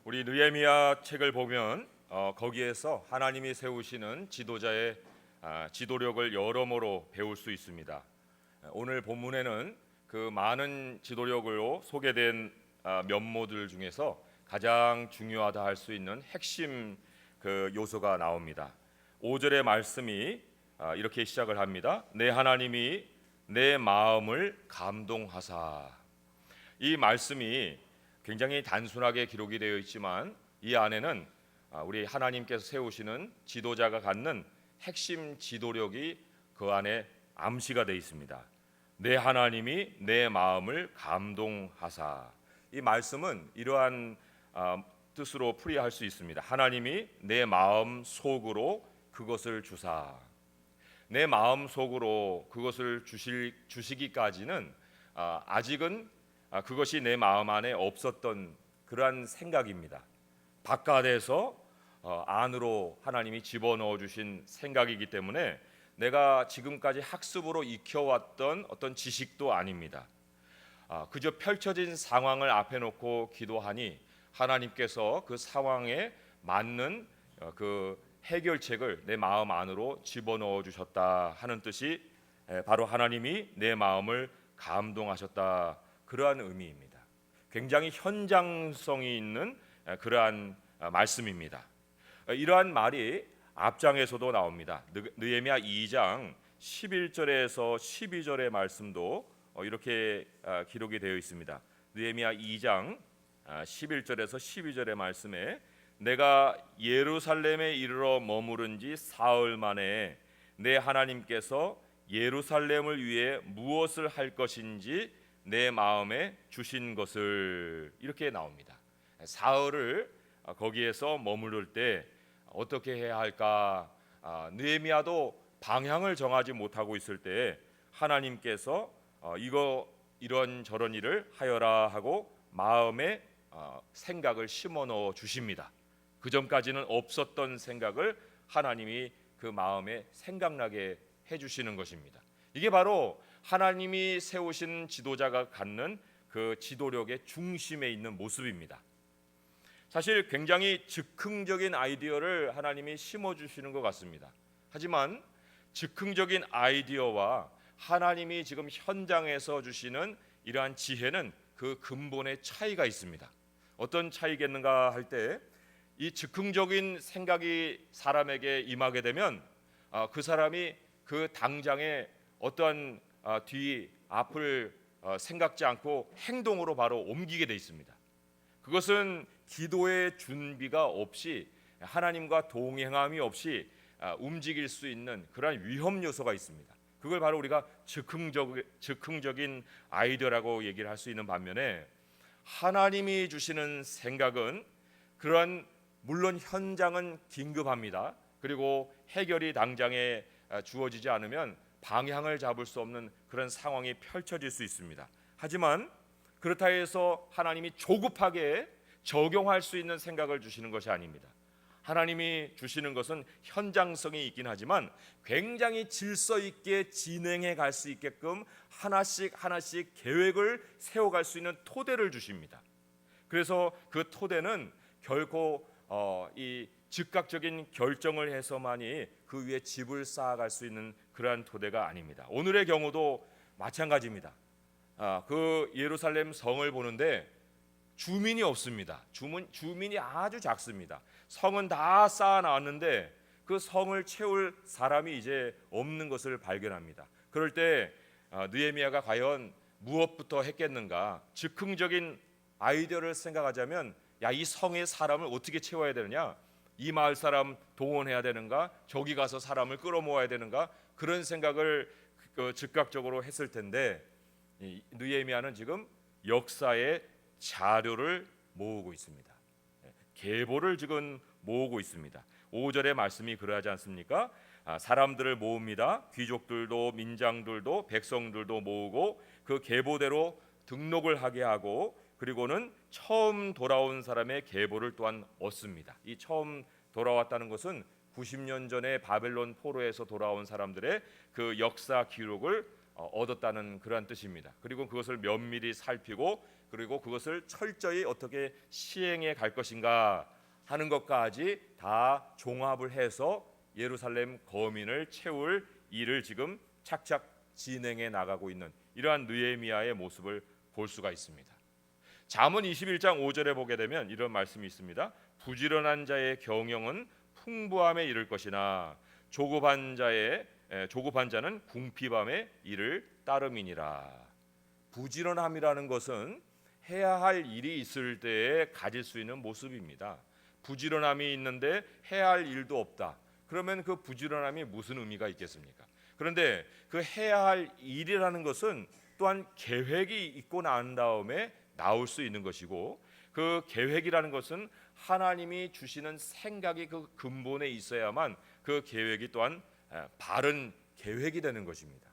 우리 느헤미야 책을 보면 거기에서 하나님이 세우시는 지도자의 지도력을 여러모로 배울 수 있습니다. 오늘 본문에는 그 많은 지도력으로 소개된 면모들 중에서 가장 중요하다 할 수 있는 핵심 그 요소가 나옵니다. 5절의 말씀이 이렇게 시작을 합니다. 내 하나님이 내 마음을 감동하사. 이 말씀이 굉장히 단순하게 기록이 되어 있지만 이 안에는 우리 하나님께서 세우시는 지도자가 갖는 핵심 지도력이 그 안에 암시가 되어 있습니다. 내 하나님이 내 마음을 감동하사. 이 말씀은 이러한 뜻으로 풀이할 수 있습니다. 하나님이 내 마음 속으로 그것을 주사. 내 마음 속으로 그것을 주시기까지는 아직은 그것이 내 마음 안에 없었던 그러한 생각입니다. 바깥에서 안으로 하나님이 집어넣어 주신 생각이기 때문에 내가 지금까지 학습으로 익혀왔던 어떤 지식도 아닙니다. 그저 펼쳐진 상황을 앞에 놓고 기도하니 하나님께서 그 상황에 맞는 그 해결책을 내 마음 안으로 집어넣어 주셨다 하는 뜻이 바로 하나님이 내 마음을 감동하셨다, 그러한 의미입니다. 굉장히 현장성이 있는 그러한 말씀입니다. 이러한 말이 앞장에서도 나옵니다. 느헤미야 2장 11절에서 12절의 말씀도 이렇게 기록이 되어 있습니다. 느헤미야 2장 11절에서 12절의 말씀에 내가 예루살렘에 이르러 머무른 지 사흘 만에 내 하나님께서 예루살렘을 위해 무엇을 할 것인지 내 마음에 주신 것을, 이렇게 나옵니다. 사흘을 거기에서 머무를 때 어떻게 해야 할까? 느헤미야도 방향을 정하지 못하고 있을 때 하나님께서 이런 저런 일을 하여라 하고 마음에 생각을 심어 넣어 주십니다. 그 전까지는 없었던 생각을 하나님이 그 마음에 생각나게 해주시는 것입니다. 이게 바로 하나님이 세우신 지도자가 갖는 그 지도력의 중심에 있는 모습입니다. 사실 굉장히 즉흥적인 아이디어를 하나님이 심어주시는 것 같습니다. 하지만 즉흥적인 아이디어와 하나님이 지금 현장에서 주시는 이러한 지혜는 그 근본의 차이가 있습니다. 어떤 차이겠는가 할 때, 이 즉흥적인 생각이 사람에게 임하게 되면 그 사람이 그 당장에 어떠한 뒤 앞을 생각지 않고 행동으로 바로 옮기게 돼 있습니다. 그것은 기도의 준비가 없이, 하나님과 동행함이 없이 움직일 수 있는 그러한 위험 요소가 있습니다. 그걸 바로 우리가 즉흥적인 아이디어라고 얘기를 할 수 있는 반면에, 하나님이 주시는 생각은 그러한, 물론 현장은 긴급합니다. 그리고 해결이 당장에 주어지지 않으면 방향을 잡을 수 없는 그런 상황이 펼쳐질 수 있습니다. 하지만 그렇다 해서 하나님이 조급하게 적용할 수 있는 생각을 주시는 것이 아닙니다. 하나님이 주시는 것은 현장성이 있긴 하지만 굉장히 질서 있게 진행해 갈 수 있게끔 하나씩 계획을 세워갈 수 있는 토대를 주십니다. 그래서 그 토대는 결코 이 즉각적인 결정을 해서만이 그 위에 집을 쌓아갈 수 있는 그러한 토대가 아닙니다. 오늘의 경우도 마찬가지입니다. 그 예루살렘 성을 보는데 주민이 없습니다. 주민이 아주 작습니다. 성은 다 쌓아 놨는데 그 성을 채울 사람이 이제 없는 것을 발견합니다. 그럴 때 느헤미야가 과연 무엇부터 했겠는가? 즉흥적인 아이디어를 생각하자면, 이 성의 사람을 어떻게 채워야 되느냐? 이 마을 사람 동원해야 되는가? 저기 가서 사람을 끌어모아야 되는가? 그런 생각을 즉각적으로 했을 텐데, 느헤미야는 지금 역사의 자료를 모으고 있습니다. 계보를 지금 모으고 있습니다. 5절의 말씀이 그러하지 않습니까? 사람들을 모읍니다. 귀족들도 민장들도 백성들도 모으고 그 계보대로 등록을 하게 하고, 그리고는 처음 돌아온 사람의 계보를 또한 얻습니다. 이 처음 돌아왔다는 것은 90년 전에 바벨론 포로에서 돌아온 사람들의 그 역사 기록을 얻었다는 그러한 뜻입니다. 그리고 그것을 면밀히 살피고 그리고 그것을 철저히 어떻게 시행해 갈 것인가 하는 것까지 다 종합을 해서 예루살렘 거민을 채울 일을 지금 착착 진행해 나가고 있는 이러한 느헤미야의 모습을 볼 수가 있습니다. 잠언 21장 5절에 보게 되면 이런 말씀이 있습니다. 부지런한 자의 경영은 풍부함에 이를 것이나 조급한 자는 궁핍함에 이를 따름이니라. 부지런함이라는 것은 해야 할 일이 있을 때에 가질 수 있는 모습입니다. 부지런함이 있는데 해야 할 일도 없다. 그러면 그 부지런함이 무슨 의미가 있겠습니까? 그런데 그 해야 할 일이라는 것은 또한 계획이 있고 난 다음에 나올 수 있는 것이고, 그 계획이라는 것은 하나님이 주시는 생각이 그 근본에 있어야만 그 계획이 또한 바른 계획이 되는 것입니다.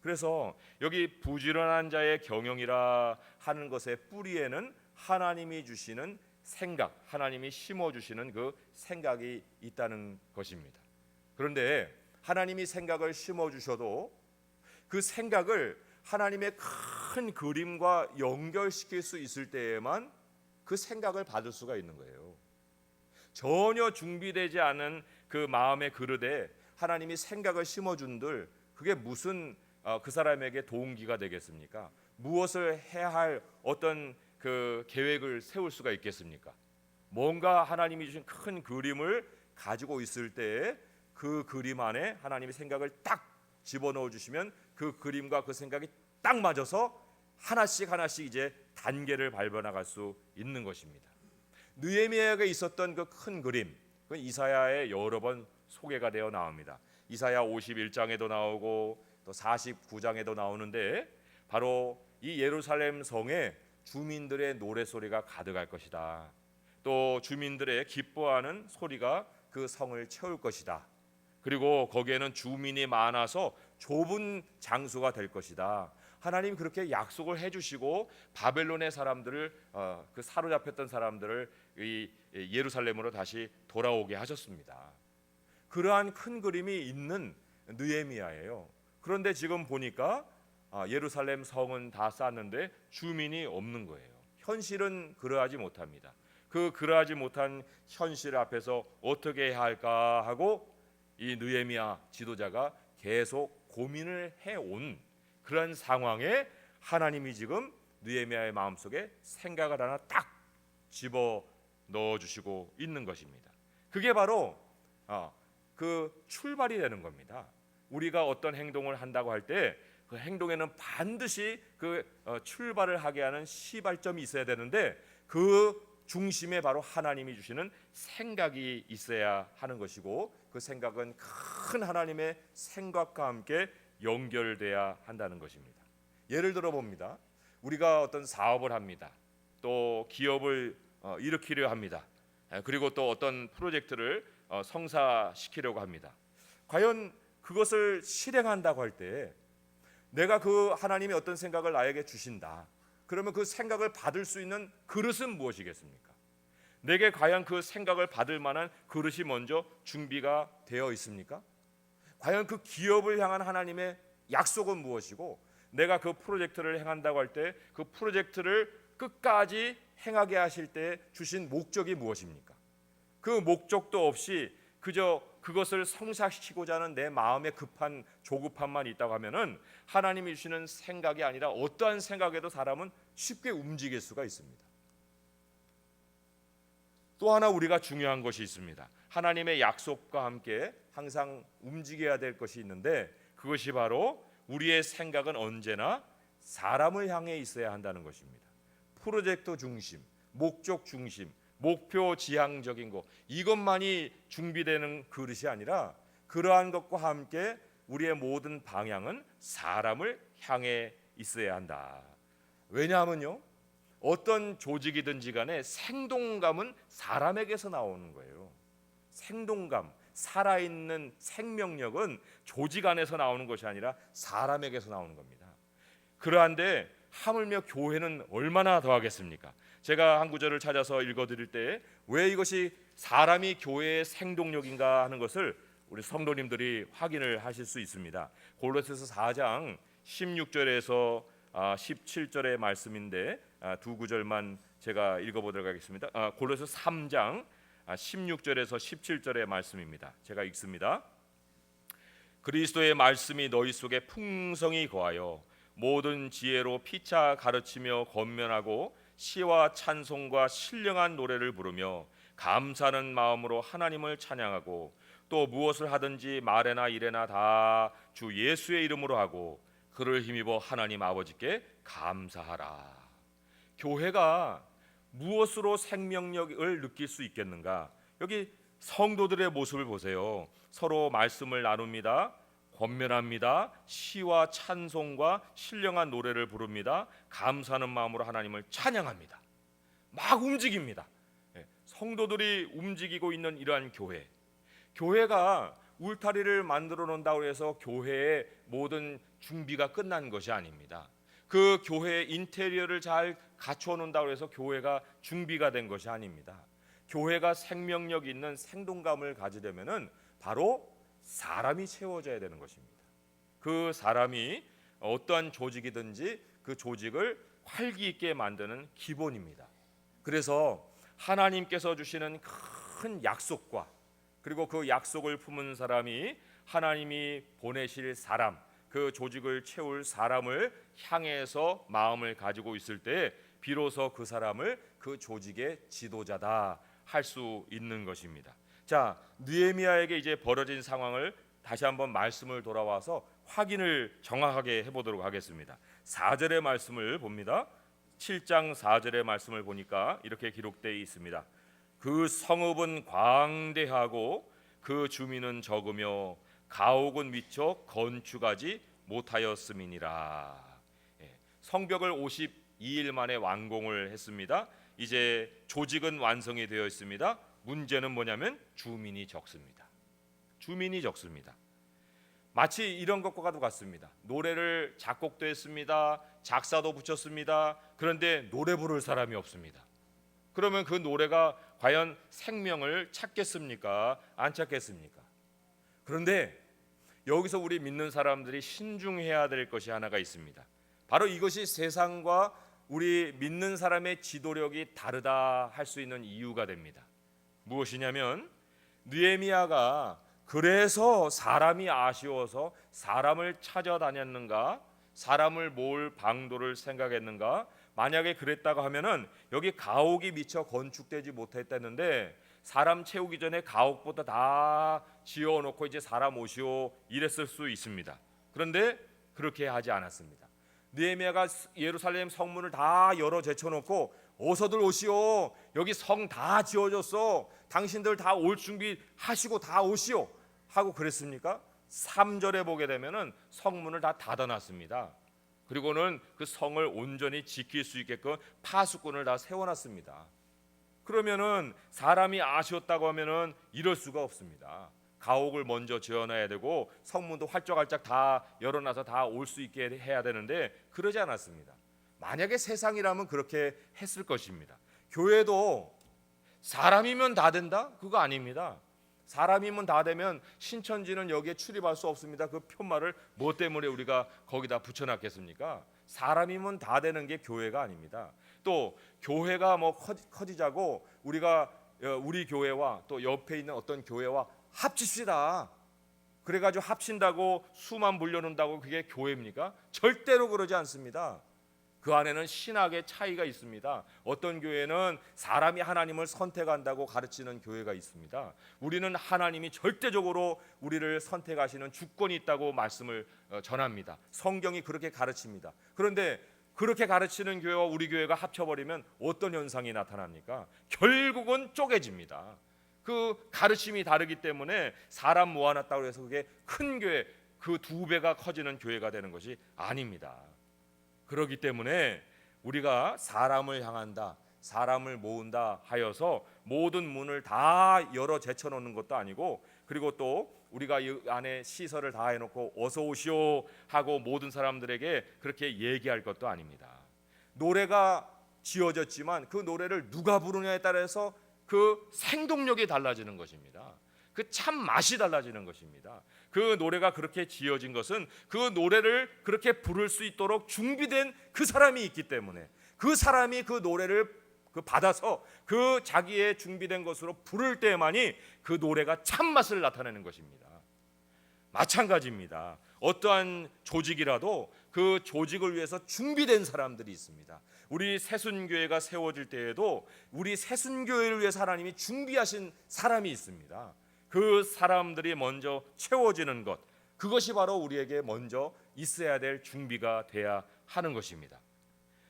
그래서 여기 부지런한 자의 경영이라 하는 것의 뿌리에는 하나님이 주시는 생각, 하나님이 심어주시는 그 생각이 있다는 것입니다. 그런데 하나님이 생각을 심어주셔도 그 생각을 하나님의 큰 그림과 연결시킬 수 있을 때에만 그 생각을 받을 수가 있는 거예요. 전혀 준비되지 않은 그 마음의 그릇에 하나님이 생각을 심어준들 그게 무슨 그 사람에게 동기가 되겠습니까? 무엇을 해야 할 어떤 그 계획을 세울 수가 있겠습니까? 뭔가 하나님이 주신 큰 그림을 가지고 있을 때에 그 그림 안에 하나님의 생각을 딱 집어넣어 주시면 그 그림과 그 생각이 딱 맞아서 하나씩 이제 단계를 밟아 나갈 수 있는 것입니다. 느헤미야에게 있었던 그 큰 그림, 그 이사야에 여러 번 소개가 되어 나옵니다. 이사야 51장에도 나오고 또 49장에도 나오는데 바로 이 예루살렘 성에 주민들의 노래소리가 가득할 것이다. 또 주민들의 기뻐하는 소리가 그 성을 채울 것이다. 그리고 거기에는 주민이 많아서 좁은 장소가 될 것이다. 하나님 그렇게 약속을 해주시고 바벨론의 사람들을 그 사로잡혔던 사람들을 이 예루살렘으로 다시 돌아오게 하셨습니다. 그러한 큰 그림이 있는 느헤미야예요. 그런데 지금 보니까 예루살렘 성은 다 쌓았는데 주민이 없는 거예요. 현실은 그러하지 못합니다. 그러하지 못한 현실 앞에서 어떻게 해야 할까 하고 이 느헤미야 지도자가 계속 고민을 해온 그런 상황에 하나님이 지금 느헤미야의 마음속에 생각을 하나 딱 집어 넣어주시고 있는 것입니다. 그게 바로 그 출발이 되는 겁니다. 우리가 어떤 행동을 한다고 할 때 그 행동에는 반드시 그 출발을 하게 하는 시발점이 있어야 되는데 그 중심에 바로 하나님이 주시는 생각이 있어야 하는 것이고, 그 생각은 큰 하나님의 생각과 함께 연결돼야 한다는 것입니다. 예를 들어 봅니다. 우리가 어떤 사업을 합니다. 또 기업을 일으키려 합니다. 그리고 또 어떤 프로젝트를 성사시키려고 합니다. 과연 그것을 실행한다고 할 때 내가 그 하나님이 어떤 생각을 나에게 주신다. 그러면 그 생각을 받을 수 있는 그릇은 무엇이겠습니까? 내게 과연 그 생각을 받을 만한 그릇이 먼저 준비가 되어 있습니까? 과연 그 기업을 향한 하나님의 약속은 무엇이고, 내가 그 프로젝트를 행한다고 할 때 그 프로젝트를 끝까지 행하게 하실 때 주신 목적이 무엇입니까? 그 목적도 없이 그저 그것을 성사시키고자 하는 내 마음의 급한 조급함만 있다고 하면은 하나님이 주시는 생각이 아니라 어떠한 생각에도 사람은 쉽게 움직일 수가 있습니다. 또 하나 우리가 중요한 것이 있습니다. 하나님의 약속과 함께 항상 움직여야 될 것이 있는데, 그것이 바로 우리의 생각은 언제나 사람을 향해 있어야 한다는 것입니다. 프로젝트 중심, 목적 중심, 목표 지향적인 것, 이것만이 준비되는 그릇이 아니라 그러한 것과 함께 우리의 모든 방향은 사람을 향해 있어야 한다. 왜냐하면요, 어떤 조직이든지 간에 생동감은 사람에게서 나오는 거예요. 생동감, 살아있는 생명력은 조직 안에서 나오는 것이 아니라 사람에게서 나오는 겁니다. 그러한데 하물며 교회는 얼마나 더하겠습니까? 제가 한 구절을 찾아서 읽어드릴 때 왜 이것이 사람이 교회의 생동력인가 하는 것을 우리 성도님들이 확인을 하실 수 있습니다. 골로새서 4장 16절에서 17절의 말씀인데 두 구절만 제가 읽어보도록 하겠습니다. 골로새 3장 16절에서 17절의 말씀입니다. 제가 읽습니다. 그리스도의 말씀이 너희 속에 풍성히 거하여 모든 지혜로 피차 가르치며 권면하고 시와 찬송과 신령한 노래를 부르며 감사하는 마음으로 하나님을 찬양하고 또 무엇을 하든지 말에나 일에나 다 주 예수의 이름으로 하고 그를 힘입어 하나님 아버지께 감사하라. 교회가 무엇으로 생명력을 느낄 수 있겠는가? 여기 성도들의 모습을 보세요. 서로 말씀을 나눕니다. 권면합니다. 시와 찬송과 신령한 노래를 부릅니다. 감사하는 마음으로 하나님을 찬양합니다. 막 움직입니다. 성도들이 움직이고 있는 이러한 교회. 교회가 울타리를 만들어 놓는다고 해서 교회의 모든 준비가 끝난 것이 아닙니다. 그 교회의 인테리어를 잘 갖춰 놓는다고 해서 교회가 준비가 된 것이 아닙니다. 교회가 생명력 있는 생동감을 가지려면은 바로 사람이 채워져야 되는 것입니다. 그 사람이 어떠한 조직이든지 그 조직을 활기 있게 만드는 기본입니다. 그래서 하나님께서 주시는 큰 약속과 그리고 그 약속을 품은 사람이 하나님이 보내실 사람, 그 조직을 채울 사람을 향해서 마음을 가지고 있을 때 비로소 그 사람을 그 조직의 지도자다 할 수 있는 것입니다. 자, 느헤미야에게 이제 벌어진 상황을 다시 한번 말씀을 돌아와서 확인을 정확하게 해보도록 하겠습니다. 4절의 말씀을 봅니다. 7장 4절의 말씀을 보니까 이렇게 기록되어 있습니다. 그 성읍은 광대하고 그 주민은 적으며 가옥은 미처 건축하지 못하였음이니라. 성벽을 52일 만에 완공을 했습니다. 이제 조직은 완성이 되어 있습니다. 문제는 뭐냐면 주민이 적습니다. 주민이 적습니다. 마치 이런 것과 같습니다. 노래를 작곡도 했습니다. 작사도 붙였습니다. 그런데 노래 부를 사람이 없습니다. 그러면 그 노래가 과연 생명을 찾겠습니까? 안 찾겠습니까? 그런데 여기서 우리 믿는 사람들이 신중해야 될 것이 하나가 있습니다. 바로 이것이 세상과 우리 믿는 사람의 지도력이 다르다 할 수 있는 이유가 됩니다. 무엇이냐면 느헤미야가 그래서 사람이 아쉬워서 사람을 찾아다녔는가? 사람을 모을 방도를 생각했는가? 만약에 그랬다고 하면은 여기 가옥이 미처 건축되지 못했다는데 사람 채우기 전에 가옥부터 다 지어놓고 이제 사람 오시오 이랬을 수 있습니다. 그런데 그렇게 하지 않았습니다. 느헤미야가 예루살렘 성문을 다 열어 제쳐놓고 어서들 오시오. 여기 성 다 지어졌어. 당신들 다 올 준비하시고 다 오시오 하고 그랬습니까? 3절에 보게 되면은 성문을 다 닫아놨습니다. 그리고는 그 성을 온전히 지킬 수 있게끔 파수꾼을 다 세워놨습니다. 그러면은 사람이 아쉬웠다고 하면은 이럴 수가 없습니다. 가옥을 먼저 지어놔야 되고 성문도 활짝활짝 다 열어놔서 다 올 수 있게 해야 되는데 그러지 않았습니다. 만약에 세상이라면 그렇게 했을 것입니다. 교회도 사람이면 다 된다? 그거 아닙니다. 사람이면 다 되면 신천지는 여기에 출입할 수 없습니다. 그 편말을 뭐 때문에 우리가 거기다 붙여놨겠습니까? 사람이면 다 되는 게 교회가 아닙니다. 또 교회가 뭐 커지자고 우리가 우리 교회와 또 옆에 있는 어떤 교회와 합칩시다. 그래가지고 합친다고 수만 불려놓는다고 그게 교회입니까? 절대로 그러지 않습니다. 그 안에는 신학의 차이가 있습니다. 어떤 교회는 사람이 하나님을 선택한다고 가르치는 교회가 있습니다. 우리는 하나님이 절대적으로 우리를 선택하시는 주권이 있다고 말씀을 전합니다. 성경이 그렇게 가르칩니다. 그런데 그렇게 가르치는 교회와 우리 교회가 합쳐버리면 어떤 현상이 나타납니까? 결국은 쪼개집니다. 그 가르침이 다르기 때문에 사람 모아놨다고 해서 그게 큰 교회, 그 2배가 커지는 교회가 되는 것이 아닙니다. 그렇기 때문에 우리가 사람을 향한다, 사람을 모은다 하여서 모든 문을 다 열어 제쳐놓는 것도 아니고, 그리고 또 우리가 이 안에 시설을 다 해놓고 어서 오시오 하고 모든 사람들에게 그렇게 얘기할 것도 아닙니다. 노래가 지어졌지만 그 노래를 누가 부르냐에 따라서 그 생동력이 달라지는 것입니다. 그 참 맛이 달라지는 것입니다. 그 노래가 그렇게 지어진 것은 그 노래를 그렇게 부를 수 있도록 준비된 그 사람이 있기 때문에, 그 사람이 그 노래를 받아서 그 자기의 준비된 것으로 부를 때만이 그 노래가 참맛을 나타내는 것입니다. 마찬가지입니다. 어떠한 조직이라도 그 조직을 위해서 준비된 사람들이 있습니다. 우리 새순교회가 세워질 때에도 우리 새순교회를 위해서 하나님이 준비하신 사람이 있습니다. 그 사람들이 먼저 채워지는 것, 그것이 바로 우리에게 먼저 있어야 될 준비가 돼야 하는 것입니다.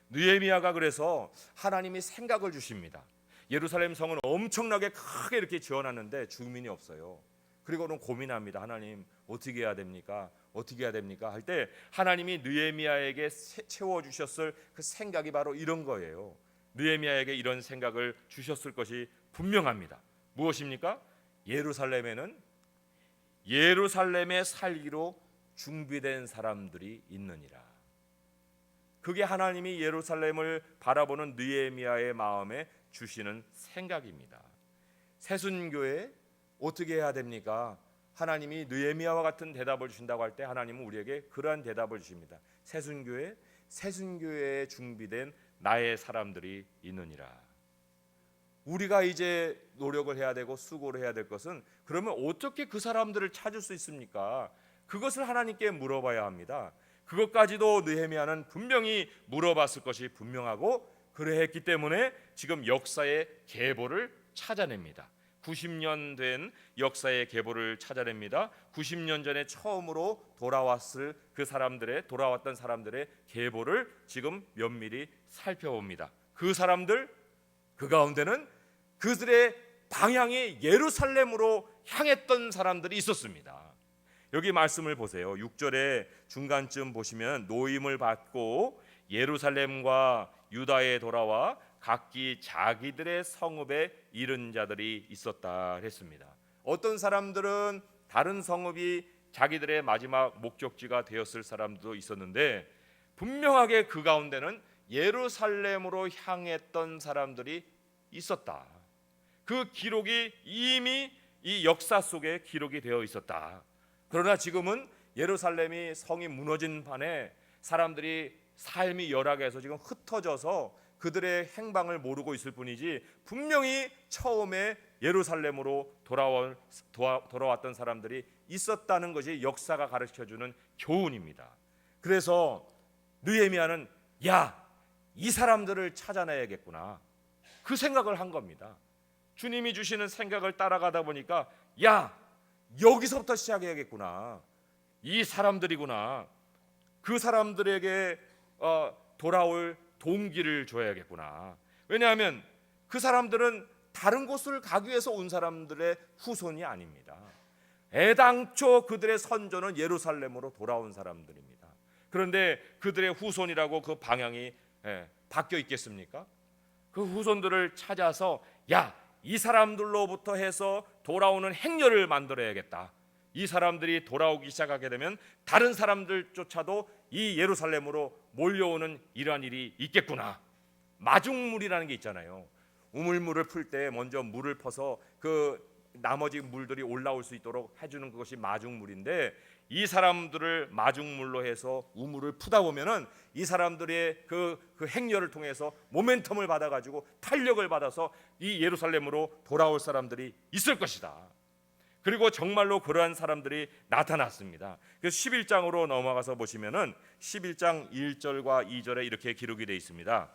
느헤미야가 그래서 하나님이 생각을 주십니다. 예루살렘 성은 엄청나게 크게 이렇게 지어놨는데 주민이 없어요. 그리고는 고민합니다. 하나님 어떻게 해야 됩니까? 어떻게 해야 됩니까? 할 때 하나님이 느헤미야에게 채워주셨을 그 생각이 바로 이런 거예요. 느헤미야에게 이런 생각을 주셨을 것이 분명합니다. 무엇입니까? 예루살렘에 살기로 준비된 사람들이 있느니라. 그게 하나님이 예루살렘을 바라보는 느헤미야의 마음에 주시는 생각입니다. 새순교회 어떻게 해야 됩니까? 하나님이 느헤미야와 같은 대답을 주신다고 할 때 하나님은 우리에게 그러한 대답을 주십니다. 새순교회에 준비된 나의 사람들이 있느니라. 우리가 이제 노력을 해야 되고 수고를 해야 될 것은, 그러면 어떻게 그 사람들을 찾을 수 있습니까? 그것을 하나님께 물어봐야 합니다. 그것까지도 느헤미야는 분명히 물어봤을 것이 분명하고, 그러했기 때문에 지금 역사의 계보를 찾아냅니다. 90년 된 역사의 계보를 찾아냅니다. 90년 전에 처음으로 돌아왔던 사람들의 계보를 지금 면밀히 살펴봅니다. 그 사람들, 그 가운데는 그들의 방향이 예루살렘으로 향했던 사람들이 있었습니다. 여기 말씀을 보세요. 6절에 중간쯤 보시면 노임을 받고 예루살렘과 유다에 돌아와 각기 자기들의 성읍에 이른 자들이 있었다 했습니다. 어떤 사람들은 다른 성읍이 자기들의 마지막 목적지가 되었을 사람도 있었는데, 분명하게 그 가운데는 예루살렘으로 향했던 사람들이 있었다. 그 기록이 이미 이 역사 속에 기록이 되어 있었다. 그러나 지금은 예루살렘이 성이 무너진 판에 사람들이 삶이 열악해서 지금 흩어져서 그들의 행방을 모르고 있을 뿐이지, 분명히 처음에 예루살렘으로 돌아왔던 사람들이 있었다는 것이 역사가 가르쳐주는 교훈입니다. 그래서 느헤미야는 이 사람들을 찾아내야겠구나, 그 생각을 한 겁니다. 주님이 주시는 생각을 따라가다 보니까 여기서부터 시작해야겠구나, 이 사람들이구나, 그 사람들에게 돌아올 동기를 줘야겠구나. 왜냐하면 그 사람들은 다른 곳을 가기 위해서 온 사람들의 후손이 아닙니다. 애당초 그들의 선조는 예루살렘으로 돌아온 사람들입니다. 그런데 그들의 후손이라고 그 방향이 바뀌어 있겠습니까? 그 후손들을 찾아서 이 사람들로부터 해서 돌아오는 행렬을 만들어야겠다. 이 사람들이 돌아오기 시작하게 되면 다른 사람들조차도 이 예루살렘으로 몰려오는 이러한 일이 있겠구나. 마중물이라는 게 있잖아요. 우물물을 풀 때 먼저 물을 퍼서 그 나머지 물들이 올라올 수 있도록 해주는 그것이 마중물인데, 이 사람들을 마중물로 해서 우물을 푸다 보면은 이 사람들의 그 행렬을 통해서 모멘텀을 받아가지고 탄력을 받아서 이 예루살렘으로 돌아올 사람들이 있을 것이다. 그리고 정말로 그러한 사람들이 나타났습니다. 그래서 11장으로 넘어가서 보시면은 11장 1절과 2절에 이렇게 기록이 되어 있습니다.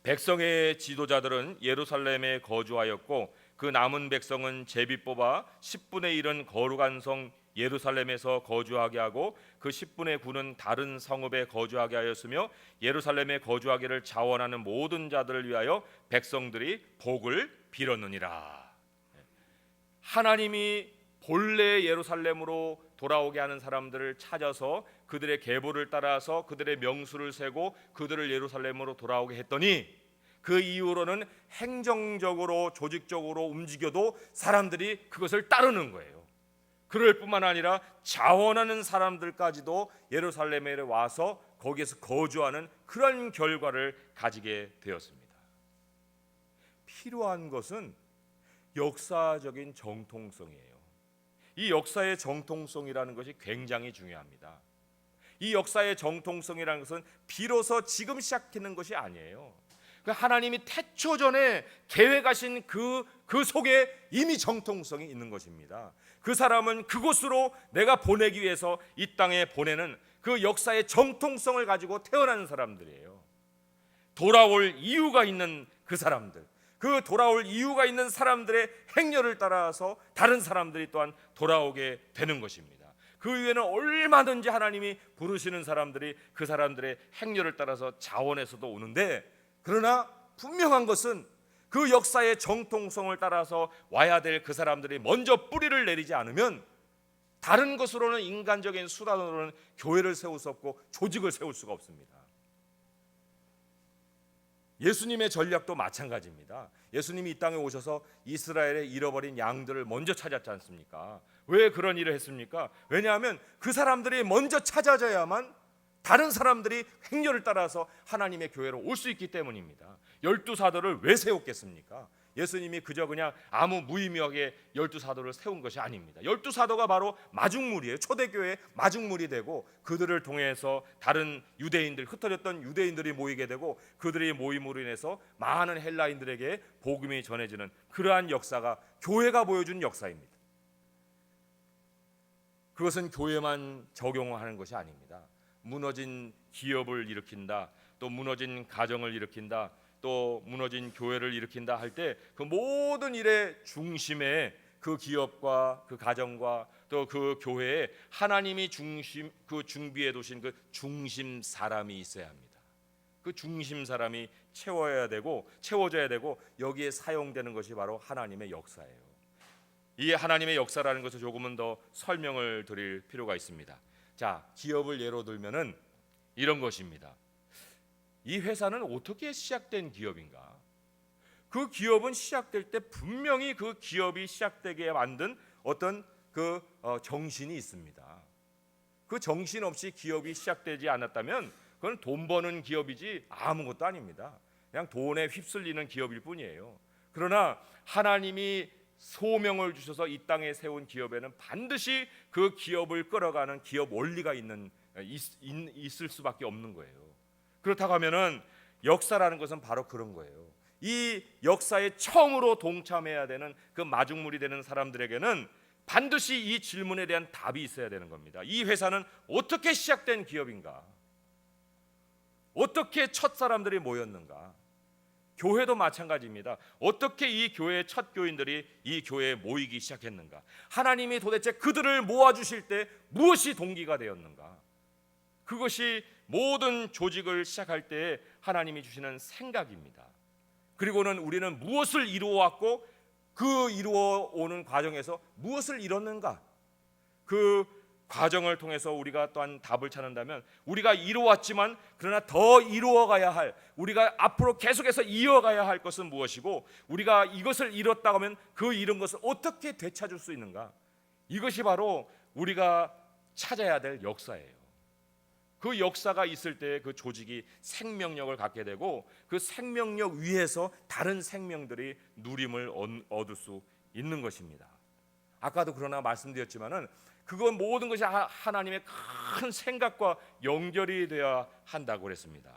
백성의 지도자들은 예루살렘에 거주하였고 그 남은 백성은 제비 뽑아 10분의 1은 거룩한 성 예루살렘에서 거주하게 하고 그 10분의 9는 다른 성읍에 거주하게 하였으며 예루살렘에 거주하기를 자원하는 모든 자들을 위하여 백성들이 복을 빌었느니라. 하나님이 본래 예루살렘으로 돌아오게 하는 사람들을 찾아서 그들의 계보를 따라서 그들의 명수를 세고 그들을 예루살렘으로 돌아오게 했더니, 그 이후로는 행정적으로 조직적으로 움직여도 사람들이 그것을 따르는 거예요. 그럴 뿐만 아니라 자원하는 사람들까지도 예루살렘에 와서 거기에서 거주하는 그런 결과를 가지게 되었습니다. 필요한 것은 역사적인 정통성이에요. 이 역사의 정통성이라는 것이 굉장히 중요합니다. 이 역사의 정통성이라는 것은 비로소 지금 시작하는 것이 아니에요. 하나님이 태초 전에 계획하신 그 속에 이미 정통성이 있는 것입니다. 그 사람은 그곳으로 내가 보내기 위해서 이 땅에 보내는 그 역사의 정통성을 가지고 태어나는 사람들이에요. 돌아올 이유가 있는 그 사람들, 그 돌아올 이유가 있는 사람들의 행렬을 따라서 다른 사람들이 또한 돌아오게 되는 것입니다. 그 위에는 얼마든지 하나님이 부르시는 사람들이 그 사람들의 행렬을 따라서 자원에서도 오는데, 그러나 분명한 것은 그 역사의 정통성을 따라서 와야 될 그 사람들이 먼저 뿌리를 내리지 않으면 다른 것으로는, 인간적인 수단으로는 교회를 세울 수 없고 조직을 세울 수가 없습니다. 예수님의 전략도 마찬가지입니다. 예수님이 이 땅에 오셔서 이스라엘의 잃어버린 양들을 먼저 찾았지 않습니까? 왜 그런 일을 했습니까? 왜냐하면 그 사람들이 먼저 찾아져야만 다른 사람들이 행렬을 따라서 하나님의 교회로 올 수 있기 때문입니다. 12사도를 왜 세웠겠습니까? 예수님이 그저 그냥 아무 무의미하게 12사도를 세운 것이 아닙니다. 12사도가 바로 마중물이에요. 초대교회의 마중물이 되고, 그들을 통해서 다른 유대인들, 흩어졌던 유대인들이 모이게 되고, 그들의 모임으로 인해서 많은 헬라인들에게 복음이 전해지는 그러한 역사가 교회가 보여준 역사입니다. 그것은 교회만 적용하는 것이 아닙니다. 무너진 기업을 일으킨다, 또 무너진 가정을 일으킨다, 또 무너진 교회를 일으킨다 할 때 그 모든 일의 중심에 그 기업과 그 가정과 또 그 교회에 하나님이 그 준비해 두신 그 중심 사람이 있어야 합니다. 그 중심 사람이 채워져야 되고 여기에 사용되는 것이 바로 하나님의 역사예요. 이 하나님의 역사라는 것을 조금은 더 설명을 드릴 필요가 있습니다. 자, 기업을 예로 들면은 이런 것입니다. 이 회사는 어떻게 시작된 기업인가? 그 기업은 시작될 때 분명히 그 기업이 시작되게 만든 어떤 정신이 있습니다. 그 정신 없이 기업이 시작되지 않았다면 그건 돈 버는 기업이지 아무것도 아닙니다. 그냥 돈에 휩쓸리는 기업일 뿐이에요. 그러나 하나님이 소명을 주셔서 이 땅에 세운 기업에는 반드시 그 기업을 끌어가는 기업 원리가 있을 수밖에 없는 거예요. 그렇다고 하면은 역사라는 것은 바로 그런 거예요. 이 역사에 처음으로 동참해야 되는 그 마중물이 되는 사람들에게는 반드시 이 질문에 대한 답이 있어야 되는 겁니다. 이 회사는 어떻게 시작된 기업인가? 어떻게 첫 사람들이 모였는가? 교회도 마찬가지입니다. 어떻게 이 교회의 첫 교인들이 이 교회에 모이기 시작했는가? 하나님이 도대체 그들을 모아주실 때 무엇이 동기가 되었는가? 그것이 모든 조직을 시작할 때 하나님이 주시는 생각입니다. 그리고는 우리는 무엇을 이루어왔고 그 이루어오는 과정에서 무엇을 이뤘는가? 그 과정을 통해서 우리가 또한 답을 찾는다면 우리가 이루어왔지만 그러나 더 이루어가야 할, 우리가 앞으로 계속해서 이어가야 할 것은 무엇이고, 우리가 이것을 이뤘다고 하면 그 이룬 것을 어떻게 되찾을 수 있는가? 이것이 바로 우리가 찾아야 될 역사예요. 그 역사가 있을 때 그 조직이 생명력을 갖게 되고 그 생명력 위에서 다른 생명들이 누림을 얻을 수 있는 것입니다. 아까도 그러나 말씀드렸지만은 그건 모든 것이 하나님의 큰 생각과 연결이 되어야 한다고 그랬습니다.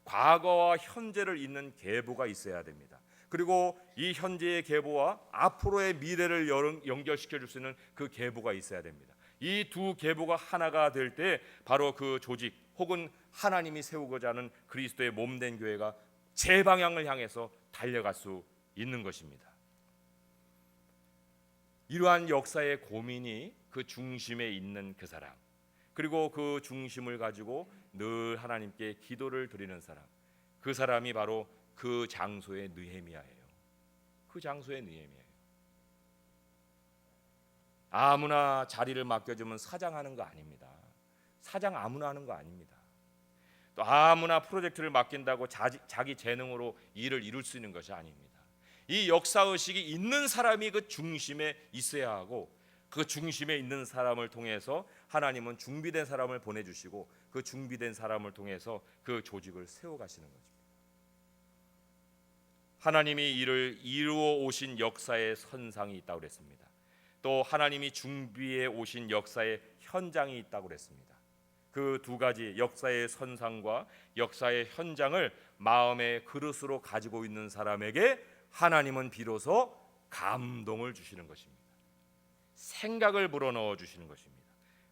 과거와 현재를 잇는 계보가 있어야 됩니다. 그리고 이 현재의 계보와 앞으로의 미래를 연결시켜 줄 수 있는 그 계보가 있어야 됩니다. 이 두 계보가 하나가 될 때 바로 그 조직 혹은 하나님이 세우고자 하는 그리스도의 몸된 교회가 제 방향을 향해서 달려갈 수 있는 것입니다. 이러한 역사의 고민이 그 중심에 있는 그 사람, 그리고 그 중심을 가지고 늘 하나님께 기도를 드리는 사람, 그 사람이 바로 그 장소의 느헤미야예요. 그 장소의 느헤미야예요. 아무나 자리를 맡겨주면 사장하는 거 아닙니다. 사장 아무나 하는 거 아닙니다. 또 아무나 프로젝트를 맡긴다고 자기 재능으로 일을 이룰 수 있는 것이 아닙니다. 이 역사의식이 있는 사람이 그 중심에 있어야 하고, 그 중심에 있는 사람을 통해서 하나님은 준비된 사람을 보내주시고 그 준비된 사람을 통해서 그 조직을 세워가시는 거죠. 하나님이 이를 이루어 오신 역사의 선상이 있다고 그랬습니다. 또 하나님이 준비해 오신 역사의 현장이 있다고 그랬습니다. 그 두 가지 역사의 선상과 역사의 현장을 마음의 그릇으로 가지고 있는 사람에게 하나님은 비로소 감동을 주시는 것입니다. 생각을 불어넣어 주시는 것입니다.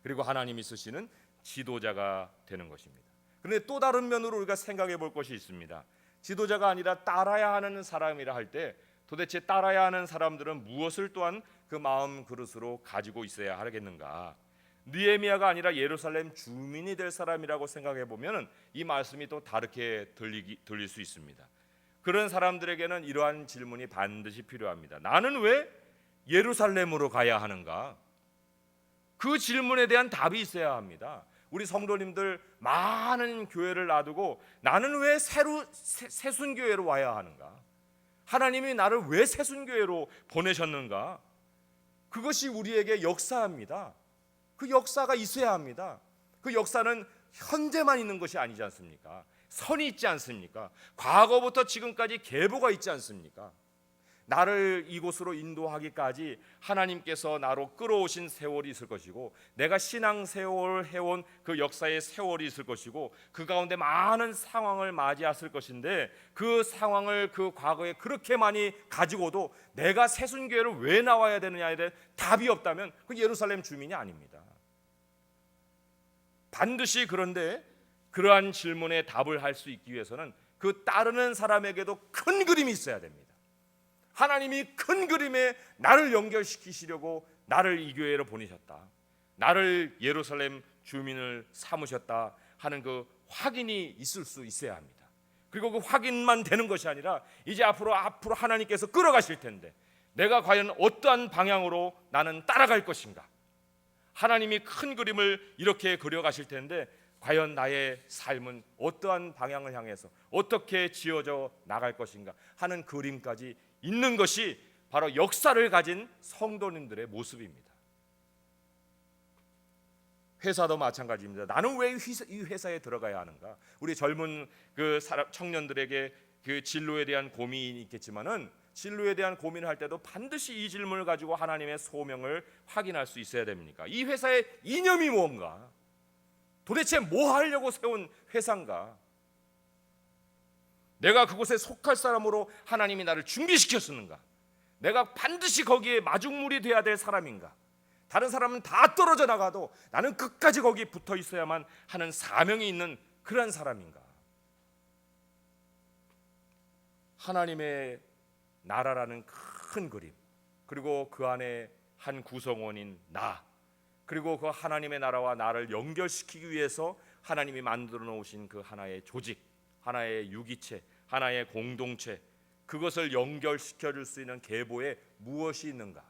그리고 하나님이 쓰시는 지도자가 되는 것입니다. 그런데 또 다른 면으로 우리가 생각해 볼 것이 있습니다. 지도자가 아니라 따라야 하는 사람이라 할 때 도대체 따라야 하는 사람들은 무엇을 또한 그 마음 그릇으로 가지고 있어야 하겠는가? 느헤미야가 아니라 예루살렘 주민이 될 사람이라고 생각해 보면 이 말씀이 또 다르게 들릴 수 있습니다. 그런 사람들에게는 이러한 질문이 반드시 필요합니다. 나는 왜 예루살렘으로 가야 하는가? 그 질문에 대한 답이 있어야 합니다. 우리 성도님들 많은 교회를 놔두고 나는 왜 새순교회로 와야 하는가? 하나님이 나를 왜 새순교회로 보내셨는가? 그것이 우리에게 역사입니다. 그 역사가 있어야 합니다. 그 역사는 현재만 있는 것이 아니지 않습니까? 선이 있지 않습니까? 과거부터 지금까지 계보가 있지 않습니까? 나를 이곳으로 인도하기까지 하나님께서 나로 끌어오신 세월이 있을 것이고, 내가 신앙 세월 해온 그 역사의 세월이 있을 것이고, 그 가운데 많은 상황을 맞이했을 것인데, 그 상황을 그 과거에 그렇게 많이 가지고도 내가 새순교회를 왜 나와야 되느냐에 대한 답이 없다면 그 예루살렘 주민이 아닙니다. 반드시 그런데 그러한 질문에 답을 할 수 있기 위해서는 그 따르는 사람에게도 큰 그림이 있어야 됩니다. 하나님이 큰 그림에 나를 연결시키시려고 나를 이 교회로 보내셨다, 나를 예루살렘 주민을 삼으셨다 하는 그 확인이 있을 수 있어야 합니다. 그리고 그 확인만 되는 것이 아니라 이제 앞으로 하나님께서 끌어가실 텐데 내가 과연 어떠한 방향으로 나는 따라갈 것인가? 하나님이 큰 그림을 이렇게 그려가실 텐데 과연 나의 삶은 어떠한 방향을 향해서 어떻게 지어져 나갈 것인가 하는 그림까지 있는 것이 바로 역사를 가진 성도님들의 모습입니다. 회사도 마찬가지입니다. 나는 왜 이 회사에 들어가야 하는가? 우리 젊은 그 청년들에게 그 진로에 대한 고민이 있겠지만은 진로에 대한 고민을 할 때도 반드시 이 질문을 가지고 하나님의 소명을 확인할 수 있어야 됩니까? 이 회사의 이념이 뭔가? 도대체 뭐 하려고 세운 회사인가? 내가 그곳에 속할 사람으로 하나님이 나를 준비시켰었는가? 내가 반드시 거기에 마중물이 돼야 될 사람인가? 다른 사람은 다 떨어져 나가도 나는 끝까지 거기에 붙어 있어야만 하는 사명이 있는 그런 사람인가? 하나님의 나라라는 큰 그림, 그리고 그 안에 한 구성원인 나, 그리고 그 하나님의 나라와 나를 연결시키기 위해서 하나님이 만들어 놓으신 그 하나의 조직, 하나의 유기체, 하나의 공동체, 그것을 연결시켜 줄 수 있는 계보에 무엇이 있는가?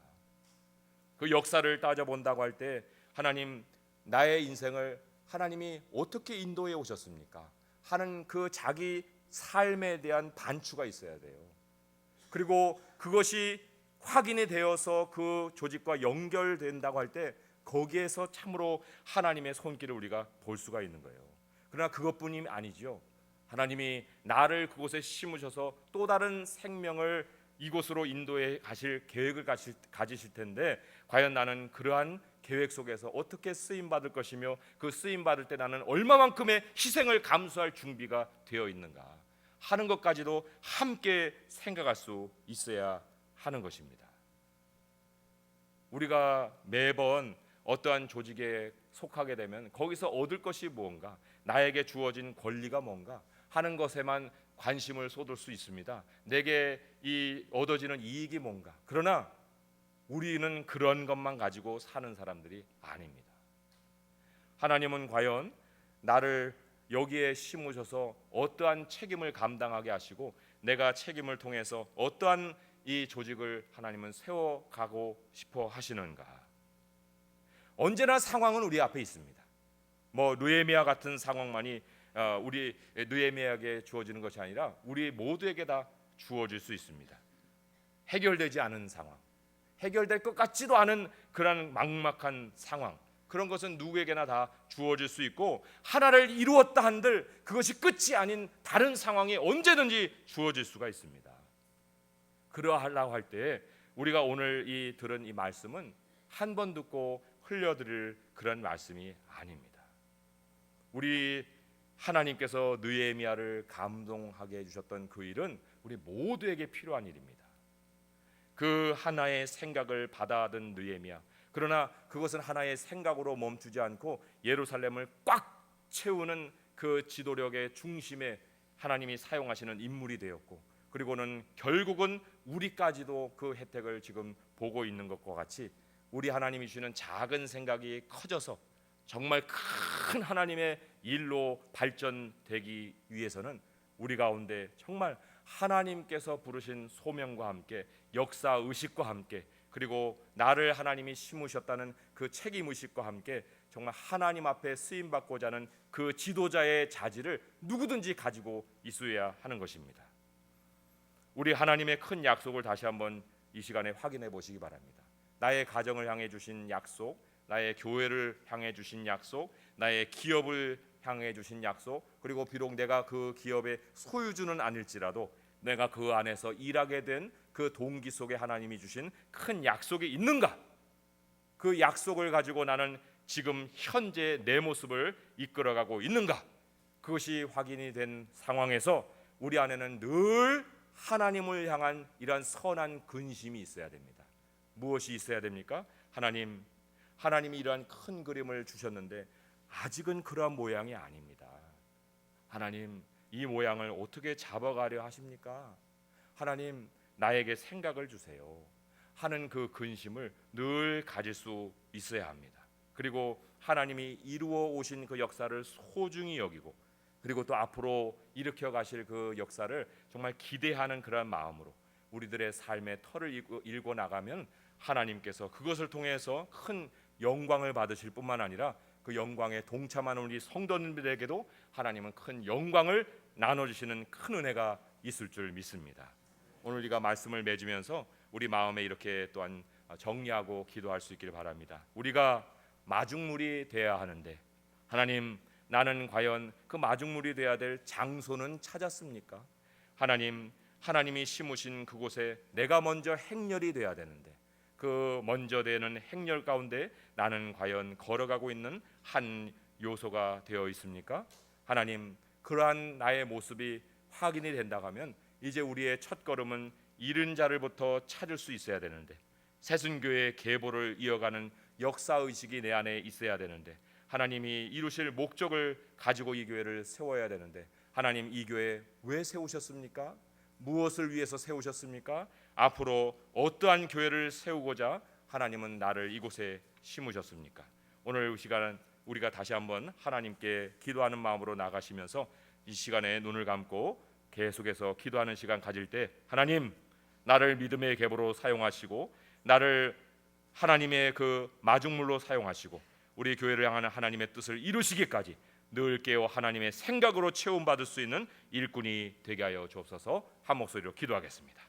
그 역사를 따져본다고 할 때 하나님, 나의 인생을 하나님이 어떻게 인도해 오셨습니까? 하는 그 자기 삶에 대한 반추가 있어야 돼요. 그리고 그것이 확인이 되어서 그 조직과 연결된다고 할 때 거기에서 참으로 하나님의 손길을 우리가 볼 수가 있는 거예요. 그러나 그것뿐이 아니죠. 하나님이 나를 그곳에 심으셔서 또 다른 생명을 이곳으로 인도해 가실 계획을 가지실 텐데 과연 나는 그러한 계획 속에서 어떻게 쓰임 받을 것이며 그 쓰임 받을 때 나는 얼마만큼의 희생을 감수할 준비가 되어 있는가 하는 것까지도 함께 생각할 수 있어야 하는 것입니다. 우리가 매번 어떠한 조직에 속하게 되면 거기서 얻을 것이 무언가, 나에게 주어진 권리가 뭔가 하는 것에만 관심을 쏟을 수 있습니다. 내게 이 얻어지는 이익이 뭔가. 그러나 우리는 그런 것만 가지고 사는 사람들이 아닙니다. 하나님은 과연 나를 여기에 심으셔서 어떠한 책임을 감당하게 하시고 내가 책임을 통해서 어떠한 이 조직을 하나님은 세워가고 싶어 하시는가? 언제나 상황은 우리 앞에 있습니다. 느헤미야 같은 상황만이 우리 느헤미야에게 주어지는 것이 아니라 우리 모두에게 다 주어질 수 있습니다. 해결되지 않은 상황, 해결될 것 같지도 않은 그런 막막한 상황, 그런 것은 누구에게나 다 주어질 수 있고 하나를 이루었다 한들 그것이 끝이 아닌 다른 상황이 언제든지 주어질 수가 있습니다. 그러하려고 할 때 우리가 오늘 들은 이 말씀은 한 번 듣고 흘려드릴 그런 말씀이 아닙니다. 우리 하나님께서 느헤미야를 감동하게 해주셨던 그 일은 우리 모두에게 필요한 일입니다. 그 하나의 생각을 받아든 느헤미야, 그러나 그것은 하나의 생각으로 멈추지 않고 예루살렘을 꽉 채우는 그 지도력의 중심에 하나님이 사용하시는 인물이 되었고, 그리고는 결국은 우리까지도 그 혜택을 지금 보고 있는 것과 같이 우리 하나님이 주시는 작은 생각이 커져서 정말 큰 하나님의 일로 발전되기 위해서는 우리 가운데 정말 하나님께서 부르신 소명과 함께 역사 의식과 함께, 그리고 나를 하나님이 심으셨다는 그 책임 의식과 함께 정말 하나님 앞에 쓰임 받고자 하는 그 지도자의 자질을 누구든지 가지고 있어야 하는 것입니다. 우리 하나님의 큰 약속을 다시 한번 이 시간에 확인해 보시기 바랍니다. 나의 가정을 향해 주신 약속, 나의 교회를 향해 주신 약속, 나의 기업을 향해 주신 약속, 그리고 비록 내가 그 기업의 소유주는 아닐지라도 내가 그 안에서 일하게 된 그 동기 속에 하나님이 주신 큰 약속이 있는가? 그 약속을 가지고 나는 지금 현재 내 모습을 이끌어가고 있는가? 그것이 확인이 된 상황에서 우리 안에는 늘 하나님을 향한 이러한 선한 근심이 있어야 됩니다. 무엇이 있어야 됩니까? 하나님이 이러한 큰 그림을 주셨는데 아직은 그러한 모양이 아닙니다. 하나님, 이 모양을 어떻게 잡아가려 하십니까? 하나님, 나에게 생각을 주세요 하는 그 근심을 늘 가질 수 있어야 합니다. 그리고 하나님이 이루어 오신 그 역사를 소중히 여기고, 그리고 또 앞으로 일으켜 가실 그 역사를 정말 기대하는 그런 마음으로 우리들의 삶의 터를 일궈 나가면 하나님께서 그것을 통해서 큰 영광을 받으실 뿐만 아니라 그 영광에 동참하는 우리 성도님들에게도 하나님은 큰 영광을 나눠주시는 큰 은혜가 있을 줄 믿습니다. 오늘 우리가 말씀을 맺으면서 우리 마음에 이렇게 또한 정리하고 기도할 수 있기를 바랍니다. 우리가 마중물이 되어야 하는데 하나님, 나는 과연 그 마중물이 되어야 될 장소는 찾았습니까? 하나님이 심으신 그곳에 내가 먼저 행렬이 되어야 되는데 그 먼저 되는 행렬 가운데 나는 과연 걸어가고 있는 한 요소가 되어 있습니까? 하나님, 그러한 나의 모습이 확인이 된다고 하면 이제 우리의 첫 걸음은 잃은 자를부터 찾을 수 있어야 되는데, 새순교의 계보를 이어가는 역사의식이 내 안에 있어야 되는데, 하나님이 이루실 목적을 가지고 이 교회를 세워야 되는데, 하나님, 이 교회 왜 세우셨습니까? 무엇을 위해서 세우셨습니까? 앞으로 어떠한 교회를 세우고자 하나님은 나를 이곳에 심으셨습니까? 오늘 이 시간은 우리가 다시 한번 하나님께 기도하는 마음으로 나가시면서 이 시간에 눈을 감고 계속해서 기도하는 시간 가질 때, 하나님, 나를 믿음의 계보로 사용하시고 나를 하나님의 그 마중물로 사용하시고 우리 교회를 향하는 하나님의 뜻을 이루시기까지 늘 깨어 하나님의 생각으로 채움받을 수 있는 일꾼이 되게 하여 주옵소서. 한 목소리로 기도하겠습니다.